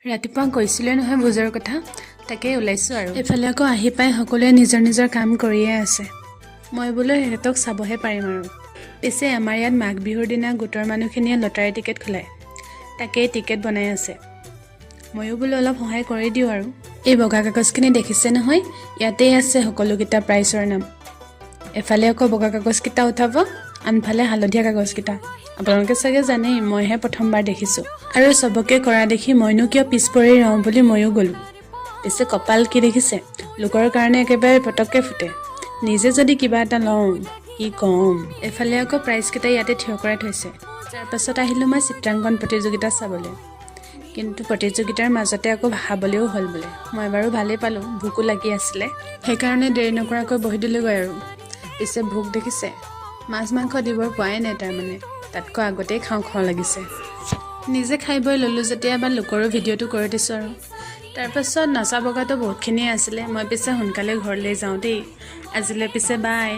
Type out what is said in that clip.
ৰাতিপুৱা কৈছিলে নহয় ভোজৰ কথা, তাকে ওলাইছোঁ আৰু এফালে আকৌ আহি পাই সকলোৱে নিজৰ নিজৰ কাম কৰিয়ে আছে। মই বোলো সিহঁতক চাবহে পাৰিম আৰু। পিছে আমাৰ ইয়াত মাঘ বিহুৰ দিনা গোটৰ মানুহখিনিয়ে লটাৰী টিকেট খোলায়, তাকেই টিকেট বনাই আছে। ময়ো বোলো অলপ সহায় কৰি দিওঁ আৰু। এই বগা কাগজখিনি দেখিছে নহয়, ইয়াতেই আছে সকলোকেইটা প্ৰাইজৰ নাম। এফালে আকৌ বগা কাগজকেইটা উঠাব, আনফালে হালধীয়া কাগজকেইটা। আপোনালোকে চাগে জানেই, মইহে প্ৰথমবাৰ দেখিছোঁ। আৰু চবকে কৰা দেখি মইনো কিয় পিছ পৰি ৰওঁ বুলি ময়ো গ'লোঁ। পিছে কপাল কি দেখিছে, লোকৰ কাৰণে একেবাৰে পটককৈ ফুটে। নিজে যদি কিবা এটা লওঁ, কি ক'ম। এফালে আকৌ প্ৰাইজকেইটা ইয়াতে থিয় কৰাই থৈছে। তাৰ পাছত আহিলোঁ মই চিত্ৰাংকন প্ৰতিযোগিতা চাবলৈ। কিন্তু প্ৰতিযোগিতাৰ মাজতে আকৌ ভাষাবলৈও হ'ল বোলে। মই বাৰু ভালেই পালোঁ, ভোকো লাগি আছিলে। সেইকাৰণে দেৰি নকৰাকৈ বহি দিলোঁগৈ আৰু। পিছে ভোক দেখিছে, মাছ মাংস দিবৰ পোৱাই নাই তাৰমানে, তাতকৈ আগতেই খাওঁ খাওঁ লাগিছে। নিজে খাই বৈ ল'লোঁ যেতিয়া এবাৰ লোকৰো ভিডিঅ'টো কৰি দিছোঁ আৰু। তাৰপাছত নচা বগাটো বহুতখিনিয়ে আছিলে। মই পিছে সোনকালে ঘৰলৈ যাওঁ দেই। আজিলৈ পিছে বাই।